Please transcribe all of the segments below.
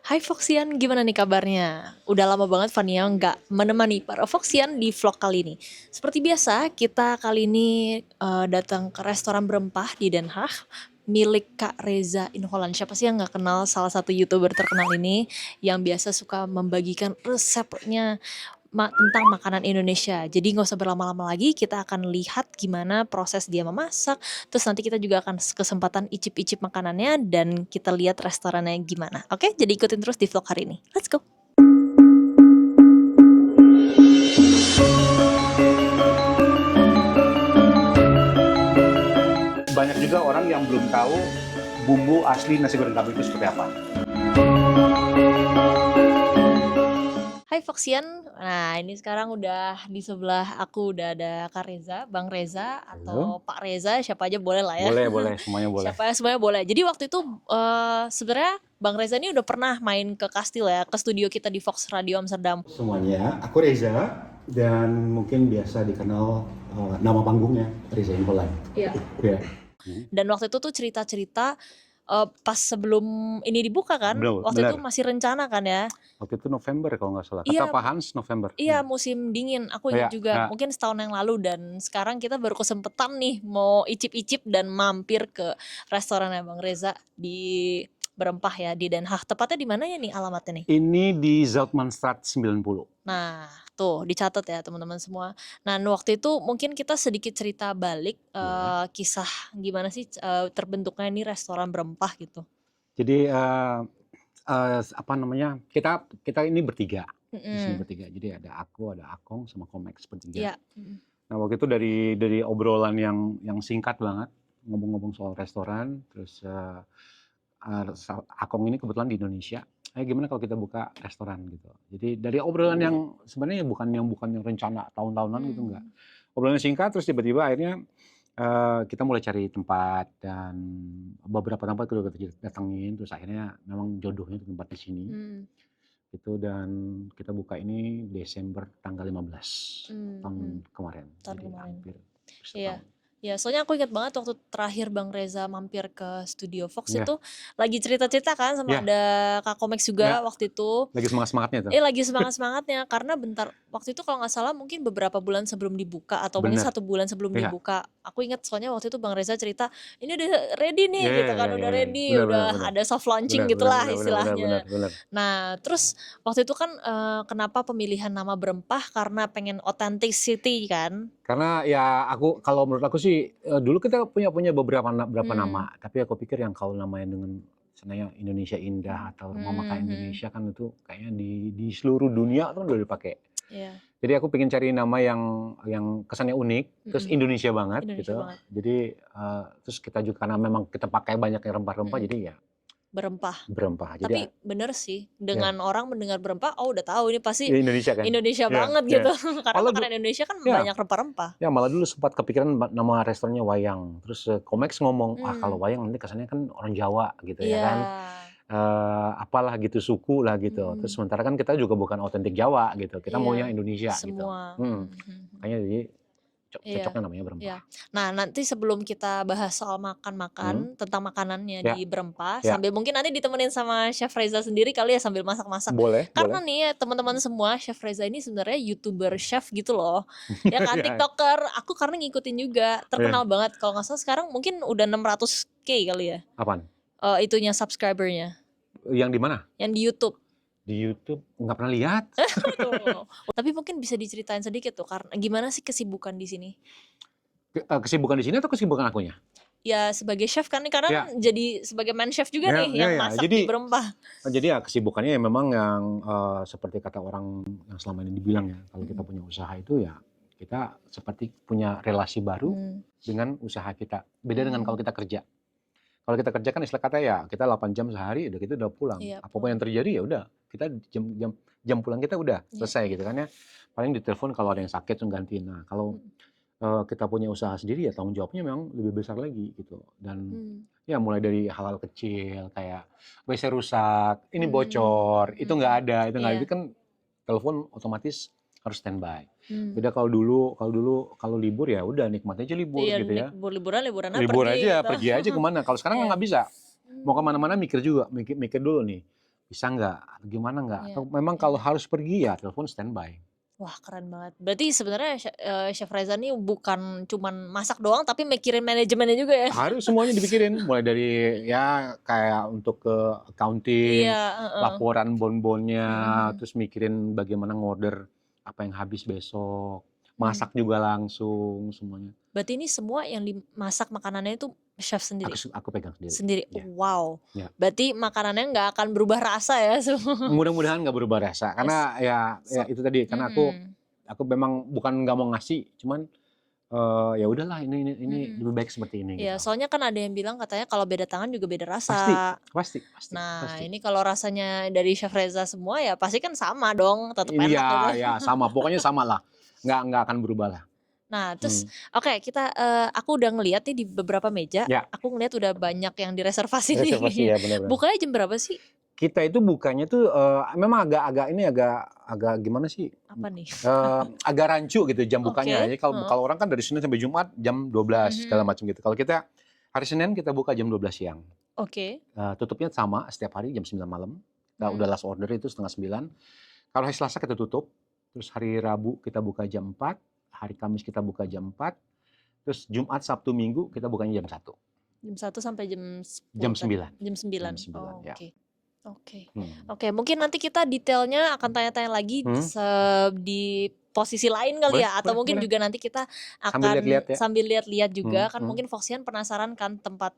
Hai Foxian, gimana nih kabarnya? Udah lama banget Fania nggak menemani para Foxian di vlog kali ini. Seperti biasa, kita kali ini datang ke restoran berempah di Den Haag milik Kak Reza in Holland. Siapa sih yang nggak kenal salah satu YouTuber terkenal ini yang biasa suka membagikan resepnya tentang makanan Indonesia. Jadi nggak usah berlama-lama lagi, kita akan lihat gimana proses dia memasak. Terus nanti kita juga akan kesempatan icip-icip makanannya dan kita lihat restorannya gimana. Oke, jadi ikutin terus di vlog hari ini. Let's go. Banyak juga orang yang belum tahu bumbu asli nasi goreng kambing itu seperti apa. Hai Foxian, nah ini sekarang udah di sebelah aku udah ada Kak Reza, Bang Reza atau Halo. Pak Reza, siapa aja boleh lah ya. Boleh, semuanya boleh. Siapa semuanya boleh. Jadi waktu itu sebenarnya Bang Reza ini udah pernah main ke Kastil ya, ke studio kita di Fox Radio Amsterdam. Semuanya, aku Reza dan mungkin biasa dikenal nama panggungnya Reza in Holland. Iya. Ya. Dan waktu itu tuh cerita-cerita pas sebelum ini dibuka kan, waktu Benar. itu masih rencana kan ya. Waktu itu November kalau nggak salah. Iya. Kata Pak Hans November. Iya, musim dingin. Aku ingat juga, mungkin setahun yang lalu dan sekarang kita baru kesempatan nih mau icip-icip dan mampir ke restorannya Bang Reza di Berempah ya di Den Haag. Tepatnya di mana ya nih alamatnya nih? Ini di Zoutmanstraat 90. Nah, tuh dicatat ya teman-teman semua. Nah, waktu itu mungkin kita sedikit cerita balik kisah gimana sih terbentuknya ini restoran Berempah gitu. Jadi apa namanya? Kita ini bertiga. Di sini bertiga. Jadi ada aku, ada Akong sama Komex bertiga. Iya. Nah, waktu itu dari obrolan yang singkat banget, ngomong-ngomong soal restoran, terus Akong ini kebetulan di Indonesia. Gimana kalau kita buka restoran gitu. Jadi dari obrolan yang sebenarnya bukan yang rencana tahun-tahunan gitu, enggak. Obrolan singkat terus tiba-tiba akhirnya kita mulai cari tempat dan beberapa tempat udah kita datengin, terus akhirnya memang jodohnya di tempat di sini. Gitu, dan kita buka ini Desember tanggal 15 tahun kemarin. Tahun Jadi kemarin. hampir Iya. setahun. Ya, soalnya aku ingat banget waktu terakhir Bang Reza mampir ke studio Fox Iya. itu lagi cerita-cerita kan sama Iya. ada Kak Komex juga waktu itu. Lagi semangat-semangatnya tuh. Lagi semangat-semangatnya karena bentar waktu itu kalau nggak salah mungkin beberapa bulan sebelum dibuka atau mungkin Bener. 1 bulan sebelum Iya. dibuka. Aku ingat soalnya waktu itu Bang Reza cerita, "Ini udah ready nih," Iya, gitu kan, iya, "udah iya. ready, Bener, udah bener. ada soft launching Bener, gitulah bener, istilahnya." bener. Nah, terus waktu itu kan kenapa pemilihan nama Berempah karena pengen authenticity kan? Karena ya kalau menurut aku sih dulu kita punya beberapa nama, tapi aku pikir yang kalau namanya dengan misalnya Indonesia Indah atau Rumah Makan Indonesia kan itu kayaknya di seluruh dunia tuh udah dipakai. Iya. Jadi aku pengen cari nama yang kesannya unik, terus Indonesia banget Indonesia gitu. banget. Jadi terus kita juga karena memang kita pakai banyak rempah-rempah, jadi ya Berempah. berempah. Jadi Tapi bener sih, dengan orang mendengar Berempah, oh udah tahu ini pasti ya Indonesia kan. Indonesia Iya, banget iya. gitu. Karena Malah makanan Indonesia kan ya, banyak rempah-rempah. ya malah dulu sempat kepikiran nama restorannya Wayang. Terus Komex ngomong, kalau Wayang nanti kesannya kan orang Jawa gitu ya kan. Apalah gitu, suku lah gitu. Terus sementara kan kita juga bukan otentik Jawa gitu. Kita maunya Indonesia semua. gitu. Makanya jadi cocoknya namanya Berempah. Iya. Nah, nanti sebelum kita bahas soal makan-makan, tentang makanannya di Berempah, Ya. sambil mungkin nanti ditemenin sama Chef Reza sendiri kali ya sambil masak-masak. Boleh, Karena boleh. nih ya teman-teman semua, Chef Reza ini sebenarnya YouTuber chef gitu loh. Ya kan, TikToker. Aku karena ngikutin juga, terkenal banget. Kalau nggak salah sekarang mungkin udah 600K kali ya. Apaan? Itunya subscribernya. Yang di mana? Yang di YouTube. Di YouTube nggak pernah lihat. Tapi mungkin bisa diceritain sedikit tuh, karena gimana sih kesibukan di sini? Kesibukan di sini atau kesibukan akunya? Ya sebagai chef kan, karena kan jadi sebagai man chef juga nih yang masak di Berempah. Jadi ya kesibukannya ya memang yang seperti kata orang yang selama ini dibilang ya, kalau kita punya usaha itu ya kita seperti punya relasi baru dengan usaha kita. Beda dengan kalau kita kerja. Kalau kita kerja kan istilah kata ya kita 8 jam sehari udah kita udah pulang. Apapun yang terjadi ya udah kita jam pulang kita udah selesai gitu kan ya. Paling ditelepon kalau ada yang sakit terus gantiin. Nah kalau kita punya usaha sendiri ya tanggung jawabnya memang lebih besar lagi gitu. Dan ya mulai dari hal-hal kecil kayak WC rusak, ini bocor, itu nggak ada, itu kan telepon otomatis harus standby. Beda kalau libur ya udah nikmat aja libur gitu ya. Liburan Libur pergi aja, gitu. pergi aja kemana. Kalau sekarang nggak bisa. Mau kemana-mana mikir dulu nih. bisa nggak, gimana nggak, Iya, atau memang iya. kalau harus pergi ya telepon standby. Wah, keren banget. Berarti sebenarnya Chef Reza nih bukan cuman masak doang, tapi mikirin manajemennya juga ya? Harus semuanya dipikirin, mulai dari ya kayak untuk ke Iya, accounting, heeh. laporan bon-bonnya, Mhm, mhm. terus mikirin bagaimana ngorder apa yang habis besok, Mmm. masak juga langsung semuanya. Berarti ini semua yang dimasak makanannya itu chef sendiri? Aku pegang sendiri. Sendiri? Ya, Wow, ya. berarti makanannya nggak akan berubah rasa ya semua? Mudah-mudahan nggak berubah rasa, Es karena ya so itu tadi, karena mhm, aku memang bukan nggak mau ngasih, cuman, ya udahlah ini mhm. lebih baik seperti ini Iya, gitu. soalnya kan ada yang bilang katanya kalau beda tangan juga beda Pasti rasa. pasti pasti Nah, pasti. ini kalau rasanya dari Chef Reza semua ya pasti kan sama dong, tetep Iya enak gitu. ya sama, pokoknya samalah, nggak akan berubah lah. Nah, terus Mhm, oke kita, aku udah ngeliat nih di beberapa meja, ya, aku ngeliat udah banyak yang direservasi nih reservasi kayaknya. ya, benar benar. Bukanya jam berapa sih? Kita itu bukanya tuh, memang agak-agak ini, agak gimana sih, Apa nih? agak rancu gitu jam bukanya. Oke, Jadi kalau heeh, kalau orang kan dari Senin sampai Jumat jam mhm 12 segala mhm. macam gitu. Kalau kita hari Senin kita buka jam 12 siang, Oke, tutupnya sama setiap hari jam 9 malam. Kita udah mmm, last order itu 8:30. Kalau hari Selasa kita tutup, terus hari Rabu kita buka jam 4, hari Kamis kita buka jam 4, terus Jumat, Sabtu, Minggu kita bukanya jam 1, jam 1 sampai jam jam 10 tadi? 9, Jam jam 9. 9 Oh, ya. oke. Oke. Mhm. Oke, mungkin nanti kita detailnya akan tanya-tanya lagi Mhm, di posisi lain kali boleh ya, atau boleh mungkin boleh. juga nanti kita Sambil akan lihat-lihat ya. sambil lihat-lihat Mhm juga, kan mhm. mungkin Foxian penasaran kan tempat,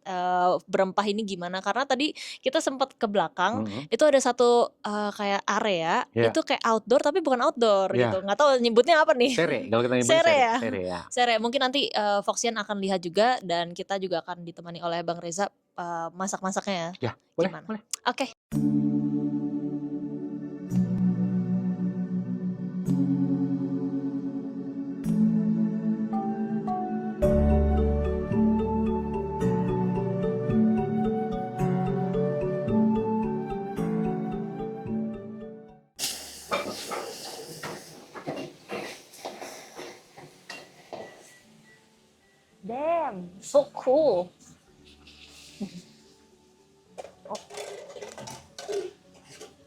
berempah ini gimana, karena tadi kita sempet ke belakang, Mhm. itu ada satu, kayak area, Iya itu kayak outdoor tapi bukan outdoor gitu, iya. nggak tahu nyebutnya apa nih. Sere, kalau kita nyebutnya Sere sere, ya? sere ya. Sere, mungkin nanti, Foxian akan lihat juga dan kita juga akan ditemani oleh Bang Reza, masak-masaknya ya, Ya, boleh gimana. boleh. Oke. Damn, so cool.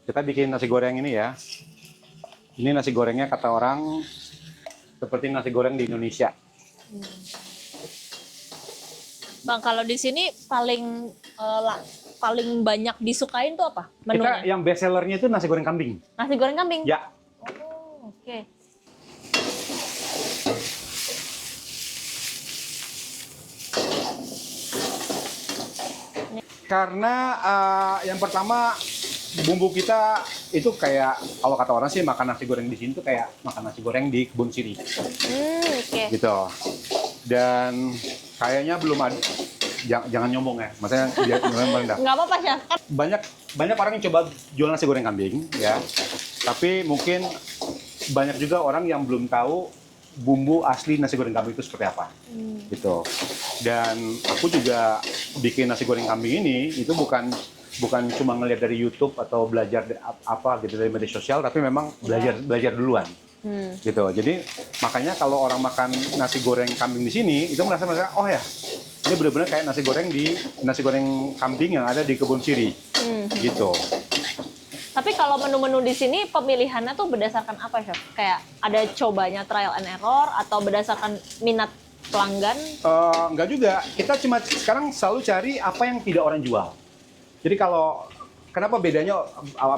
Kita bikin nasi goreng ini ya. Ini nasi gorengnya kata orang seperti nasi goreng di Indonesia. Bang, kalau di sini paling banyak disukain tuh apa Kita menunya? yang best sellernya itu nasi goreng kambing. Nasi goreng kambing? Ya, Oh, oke. karena yang pertama bumbu kita itu kayak kalau kata orang sih makan nasi goreng di sini tuh kayak makan nasi goreng di kebun siri Oke. gitu. Dan kayaknya belum ada, jangan nyombong ya, maksudnya dia merendah. Nggak apa-apa, Chef. Kan Banyak banyak orang yang coba jual nasi goreng kambing ya, tapi mungkin banyak juga orang yang belum tahu bumbu asli nasi goreng kambing itu seperti apa gitu. Dan aku juga bikin nasi goreng kambing ini itu bukan bukan cuma ngelihat dari YouTube atau belajar apa gitu dari media sosial, tapi memang belajar belajar duluan gitu. Jadi makanya kalau orang makan nasi goreng kambing di sini itu merasa oh ya, ini benar-benar kayak nasi goreng kambing yang ada di kebun siri gitu. tapi kalau menu-menu di sini pemilihannya tuh berdasarkan apa, Chef? Kayak ada cobanya trial and error atau berdasarkan minat pelanggan? Enggak juga, kita cuma sekarang selalu cari apa yang tidak orang jual. Jadi kalau kenapa bedanya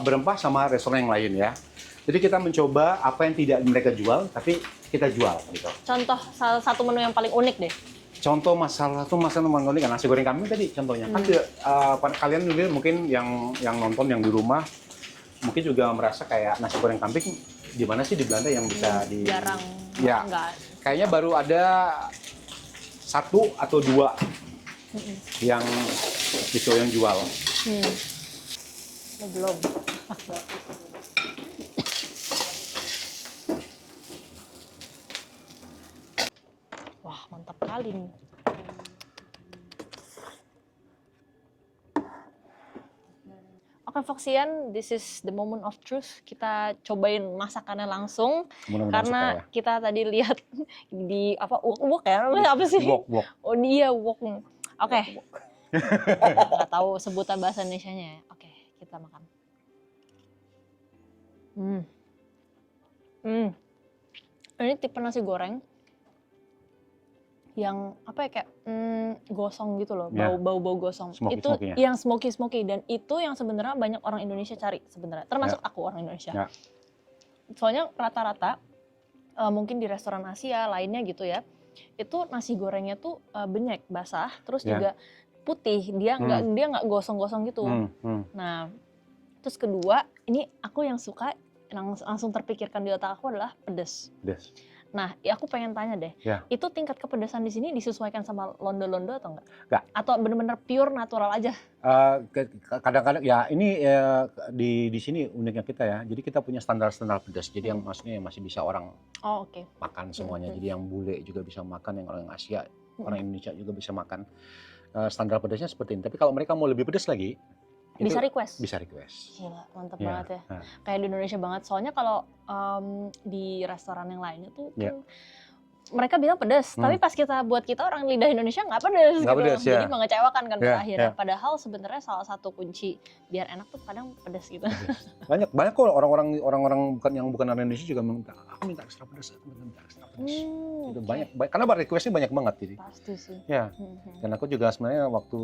berempah sama restoran yang lain ya? Jadi kita mencoba apa yang tidak mereka jual, tapi kita jual gitu. Contoh salah satu menu yang paling unik deh. Contoh masalah menggunakan nasi goreng kambing tadi contohnya. Kan kalian mungkin yang nonton yang di rumah mungkin juga merasa kayak nasi goreng kambing di mana sih di Belanda yang bisa di Jarang, ya enggak. kayaknya baru ada 1 atau 2 yang itu yang jual. Oh, belum. Wah, mantap kali nih. Oke, Foxian, this is the moment of truth. Kita cobain masakannya langsung Mudah-mudahan suka karena ya. kita tadi lihat di apa wok ya namanya apa sih? Wok. Oh dia wok. Oke. Nggak tahu sebutan bahasa Indonesianya ya. Oke, kita makan. Hmm. Hmm. Ini tipe nasi goreng yang apa ya, kayak gosong gitu loh, Ya, bau gosong. Itu smoky-smoky ya. yang smoky dan itu yang sebenarnya banyak orang Indonesia cari sebenarnya, termasuk Ya, aku orang Indonesia. ya, Soalnya rata-rata mungkin di restoran Asia lainnya gitu ya, itu nasi gorengnya tuh benyek, basah, terus ya. juga putih, dia nggak gosong-gosong gitu. Nah, terus kedua, ini aku yang suka langsung terpikirkan di otak aku adalah pedes. Pedas. Nah, ya aku pengen tanya deh, Ya. itu tingkat kepedesan di sini disesuaikan sama londo-londo atau enggak? Enggak. Atau benar-benar pure natural aja? Kadang-kadang ya ini di sini uniknya kita ya. Jadi kita punya standar-standar pedas. Jadi yang maksudnya masih bisa orang Oke. makan semuanya. Jadi yang bule juga bisa makan, yang orang Asia, orang Indonesia juga bisa makan. Standar pedasnya seperti ini. Tapi kalau mereka mau lebih pedas lagi, Bisa request? Bisa request. Gila, mantep Ya. banget ya. Kayak di Indonesia banget. Soalnya kalau di restoran yang lainnya tuh kan mereka bilang pedas, tapi pas buat kita orang lidah Indonesia nggak pedas gitu. Pedas, ya. Jadi mengecewakan kan pada akhirnya. Ya. Padahal sebenarnya salah satu kunci biar enak tuh kadang pedas gitu. Banyak kok orang-orang bukan orang Indonesia juga minta ekstra pedas, minta ekstra pedas. Itu banyak, karena requestnya banyak banget jadi. Pasti sih. Ya. Dan aku juga sebenarnya waktu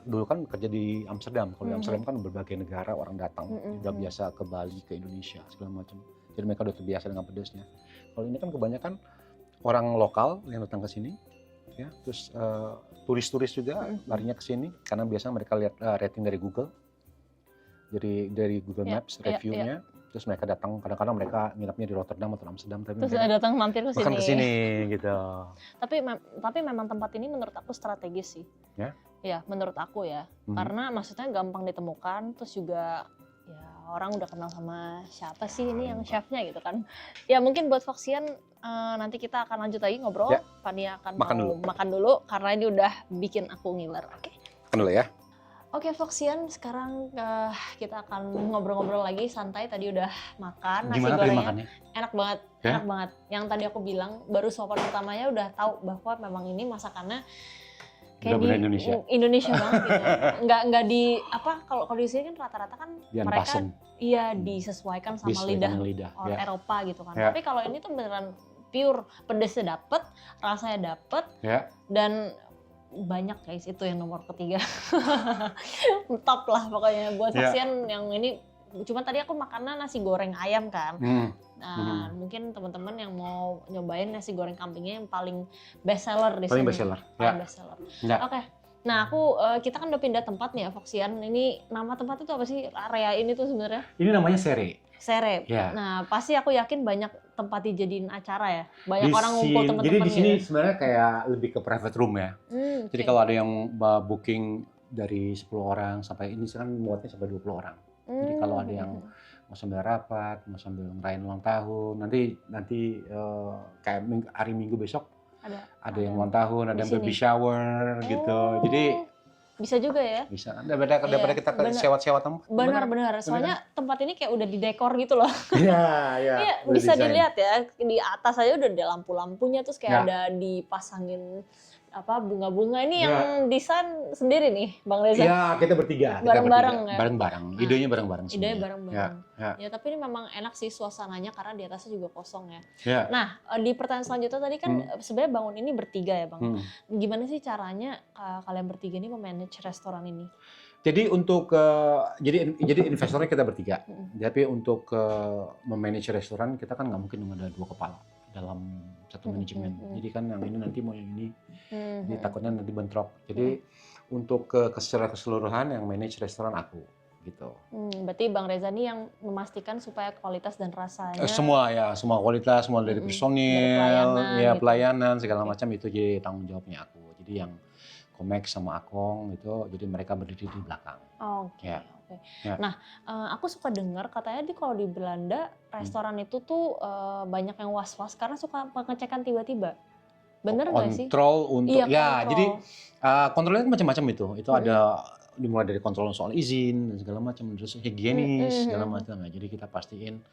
dulu kan kerja di Amsterdam. Kalau di Amsterdam kan berbagai negara orang datang, udah biasa ke Bali, ke Indonesia segala macam. Jadi mereka udah terbiasa dengan pedasnya. Kalau ini kan kebanyakan orang lokal yang datang ke sini, ya, terus turis-turis juga larinya ke sini karena biasanya mereka lihat rating dari Google, dari Google Maps reviewnya, terus mereka datang. Kadang-kadang mereka nginapnya di Rotterdam atau Amsterdam, tapi terus datang mampir ke sini. Makan ke sini gitu. Tapi memang tempat ini menurut aku strategis sih. Ya? Ya, menurut aku ya. Karena maksudnya gampang ditemukan, terus juga ya orang udah kenal sama siapa sih ini yang chefnya gitu kan. Ya mungkin buat Foxian nanti kita akan lanjut lagi ngobrol. Ya. Fania akan makan dulu karena ini udah bikin aku ngiler. Oke. Makan dulu ya. Oke Foxian, sekarang kita akan ngobrol-ngobrol lagi santai. Tadi udah makan nasi Gimana gorengnya. makannya? Enak banget, Ya? enak banget. Yang tadi aku bilang baru suapan pertamanya udah tahu bahwa memang ini masakannya kayak di Indonesia banget gitu. Nggak di apa, kalau di sini kan rata-rata kan mereka disesuaikan sama lidah orang Eropa gitu kan. Tapi kalau ini tuh beneran pure, pedesnya dapet, rasanya dapet, dan banyak guys, itu yang nomor ketiga. Top lah pokoknya buat Foxian yang ini. Cuma tadi aku makannya nasi goreng ayam kan. Nah, mungkin teman-teman yang mau nyobain nasi goreng kambingnya yang paling best seller di sini. Paling best seller. Paling best seller. Oke. Nah, kita kan udah pindah tempat nih ya, Foxian. Ini nama tempat itu apa sih? Area ini tuh sebenarnya? Ini namanya Sere. Ya. Nah, pasti aku yakin banyak tempat dijadiin acara ya. Banyak orang ngumpul teman-teman. Jadi di sini sebenarnya kayak lebih ke private room ya. Jadi kalau ada yang booking dari 10 orang sampai ini sekarang muatnya sampai 20 orang. Jadi kalau ada yang mau sambil rapat, mau sambil ngerayain ulang tahun, nanti kayak hari Minggu besok ada yang ulang tahun, ada yang baby shower gitu. Jadi bisa juga ya. Bisa. Daripada kita sewa tempat. Benar. Soalnya tempat ini kayak udah didekor gitu loh. Iya. Bisa dilihat ya, di atas aja udah ada lampu-lampunya, terus kayak ada dipasangin bunga-bunga. Ini yang desain sendiri nih, Bang Reza. Iya, kita bertiga. Bareng-bareng ya. Bareng-bareng. Idenya bareng-bareng. Idenya bareng-bareng. Ya, tapi ini memang enak sih suasananya karena di atasnya juga kosong ya. Nah, di pertanyaan selanjutnya tadi kan sebenarnya bangun ini bertiga ya, Bang. Gimana sih caranya kalian bertiga ini memanage restoran ini? Jadi untuk jadi investornya kita bertiga. Tapi untuk memanage restoran kita kan nggak mungkin ada 2 kepala dalam satu manajemen. Jadi kan yang ini nanti mau yang ini, jadi takutnya nanti bentrok. Jadi untuk secara keseluruhan yang manage restoran aku gitu. Berarti Bang Reza nih yang memastikan supaya kualitas dan rasanya semua kualitas, semua dari personil, pelayanan segala macam itu jadi tanggung jawabnya aku. Jadi yang Komek sama Akong itu, jadi mereka berdiri di belakang. Oke. Nah, aku suka dengar katanya kalau di Belanda restoran itu tuh banyak yang was-was karena suka pengecekan tiba-tiba. Bener nggak sih? Kontrol untuk kontrol. Jadi kontrolnya macam-macam itu. Itu ada dimulai dari kontrol soal izin dan segala macam, terus higienis segala macam. Nah, jadi kita pastiin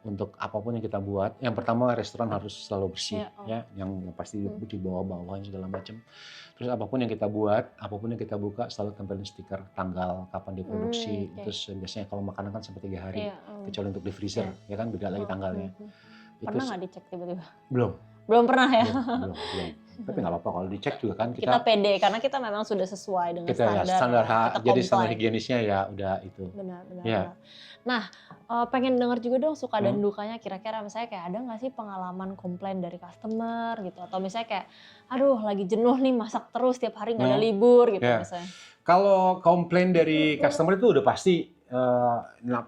untuk apapun yang kita buat. Yang pertama restoran harus selalu bersih, Iya, ya, yang pasti Hmm. di bawah-bawah segala macam. Terus apapun yang kita buat, apapun yang kita buka selalu tempelin stiker tanggal kapan diproduksi. Oke. Terus biasanya kalau makanan kan sampai 3 hari, Iya, kecuali untuk di freezer, ya kan beda lagi tanggalnya. Itu Pernah nggak dicek tiba-tiba? belum, Belum pernah ya? belum. Tapi nggak apa-apa kalau dicek juga kan Kita kita pede karena kita memang sudah sesuai dengan kita ya standar ya, kita jadi standar comply. higienisnya ya udah itu. Benar, benar, Ya. benar. Nah, pengen dengar juga dong suka dan Hmm. dukanya kira-kira misalnya kayak ada nggak sih pengalaman komplain dari customer gitu atau misalnya kayak aduh lagi jenuh nih masak terus tiap hari nggak ada libur gitu Ya. misalnya. Kalau komplain dari customer itu udah pasti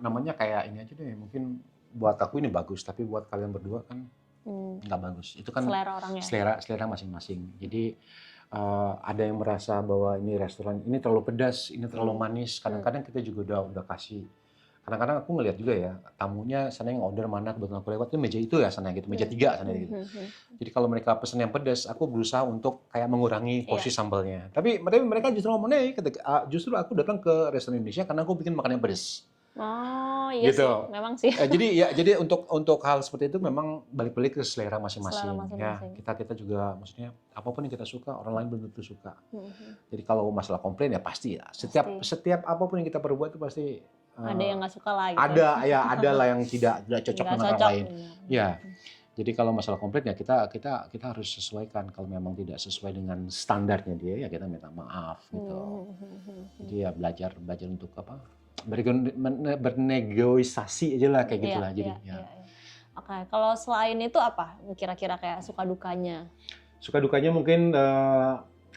namanya kayak ini aja deh, mungkin buat aku ini bagus, tapi buat kalian berdua kan nggak bagus. Itu kan Selera orangnya. selera masing-masing. Jadi ada yang merasa bahwa ini restoran ini terlalu pedas, ini terlalu manis. Kadang-kadang kita juga udah kasih. Kadang-kadang aku ngeliat juga ya, tamunya sana yang order mana kebetulan aku lewat, itu meja itu ya sana gitu, meja 3 sana gitu. Jadi kalau mereka pesen yang pedas, aku berusaha untuk kayak mengurangi porsi sambalnya. Tapi mereka justru ngomong, nih, justru aku datang ke restoran Indonesia karena aku bikin makan yang pedas. Oh iya Gitu. sih, memang sih. Jadi untuk hal seperti itu memang balik-balik ke selera masing-masing. Selera masing-masing. Ya, kita juga maksudnya apapun yang kita suka orang lain belum tentu suka. Jadi kalau masalah komplain ya pasti ya. Setiap apapun yang kita perbuat itu pasti ada yang nggak suka lah gitu. Ada lah yang tidak cocok dengan orang lain. Ya. Jadi kalau masalah komplain ya kita harus sesuaikan. Kalau memang tidak sesuai dengan standarnya dia ya kita minta maaf gitu. Jadi ya belajar untuk apa? Bernegosiasi aja lah kayak gitulah jadi. Oke, kalau selain itu apa kira-kira kayak suka dukanya? Suka dukanya mungkin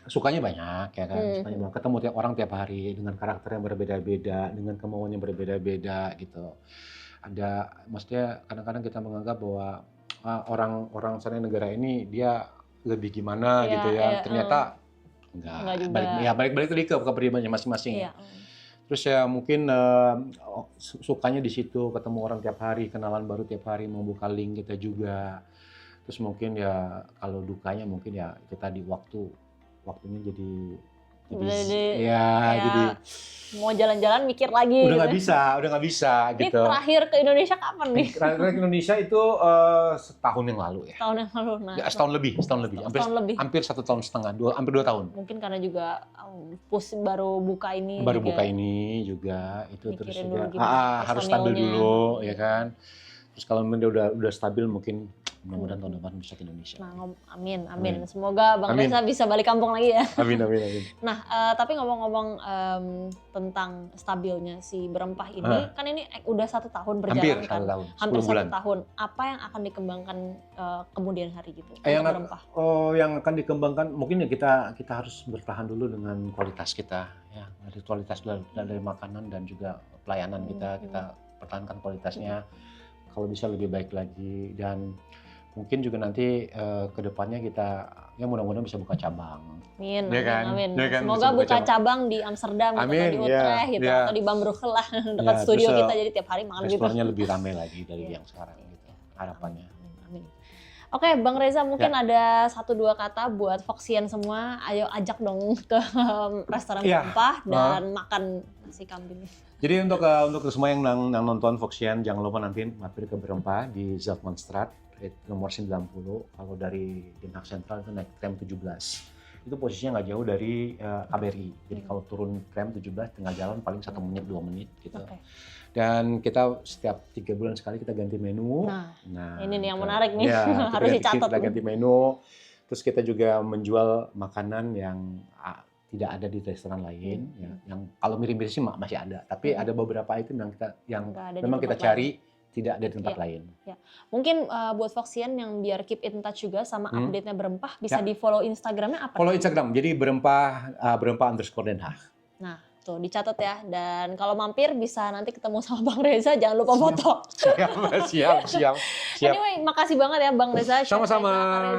sukanya banyak ya kan. Sukanya banyak. Ketemu tiap orang tiap hari dengan karakter yang berbeda-beda, dengan kemauan yang berbeda-beda gitu. Maksudnya kadang-kadang kita menganggap bahwa orang sana negara ini dia lebih gimana gitu ya. Ternyata enggak juga. Balik lagi ke kepribadiannya masing-masing. Terus ya mungkin sukanya di situ, ketemu orang tiap hari, kenalan baru tiap hari, membuka link kita juga. Terus mungkin ya kalau dukanya mungkin ya kita di waktunya jadi mau jalan-jalan mikir lagi. Udah nggak bisa Ini gitu. terakhir ke Indonesia kapan nih? Terakhir ke Indonesia itu setahun yang lalu ya. Tahun yang lalu. Nah, ya, setahun lebih. Hampir 1,5 tahun, hampir 2 tahun. Mungkin karena juga baru buka ini. Itu terus juga harus stabil dulu ya kan. Terus kalau udah stabil mungkin mudah-mudahan tahun depan bisa ke Indonesia. Nah, amin. Semoga Bang Reza bisa balik kampung lagi ya. Amin. Nah, tapi ngomong-ngomong tentang stabilnya si Berempah ini, kan ini udah 1 tahun berjalan kan? Hampir 1 tahun. Apa yang akan dikembangkan kemudian hari gitu? Berempah? Yang akan dikembangkan mungkin ya kita harus bertahan dulu dengan kualitas kita ya, dari kualitas dari makanan dan juga pelayanan kita pertahankan kualitasnya. Kalau bisa lebih baik lagi dan mungkin juga nanti ke depannya kita ya mudah-mudahan bisa buka cabang. Amin. Semoga buka cabang di Amsterdam atau di Utrecht gitu atau di Bambrugge lah dekat studio kita jadi tiap hari makan gitu. Restorannya lebih ramai lagi dari yang sekarang gitu harapannya. Amin. Oke, Bang Reza mungkin ada 1-2 kata buat Foxian semua. Ayo ajak dong ke restoran Berempah dan makan nasi kambing. Jadi untuk semua yang nonton Foxian jangan lupa nanti mampir ke Berempah di Zeltmanstraat nomor 90. Kalau dari Den Haag Central itu naik tram 17. Itu posisinya nggak jauh dari KBRI. Jadi kalau turun tram 17 tinggal jalan paling 1 menit 2 menit gitu. Dan kita setiap 3 bulan sekali kita ganti menu. Nah ini nih yang menarik nih, harus dicatat. Kita ganti menu. Terus kita juga menjual makanan yang tidak ada di restoran lain, yang kalau mirip-mirip sih masih ada, tapi ada beberapa item yang memang kita cari tidak ada di tempat lain. Ya. Mungkin buat Foxian yang biar keep in touch juga sama update-nya Berempah, bisa di follow Instagramnya apa? Follow Instagram, jadi berempah_Den Haag. Nah, tuh dicatat ya. Dan kalau mampir bisa nanti ketemu sama Bang Reza, jangan lupa foto. Siap. Anyway, makasih banget ya Bang Reza. Sama-sama.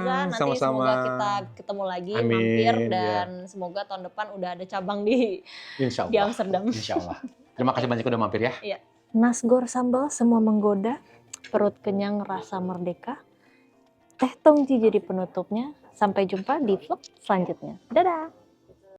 Nanti semoga kita ketemu lagi, mampir dan semoga tahun depan udah ada cabang di Amsterdam. Insyaallah. Terima kasih banyak udah mampir ya. Iya. Nasgor sambal semua menggoda, perut kenyang rasa merdeka. Teh Tongji jadi penutupnya. Sampai jumpa di vlog selanjutnya. Dadah!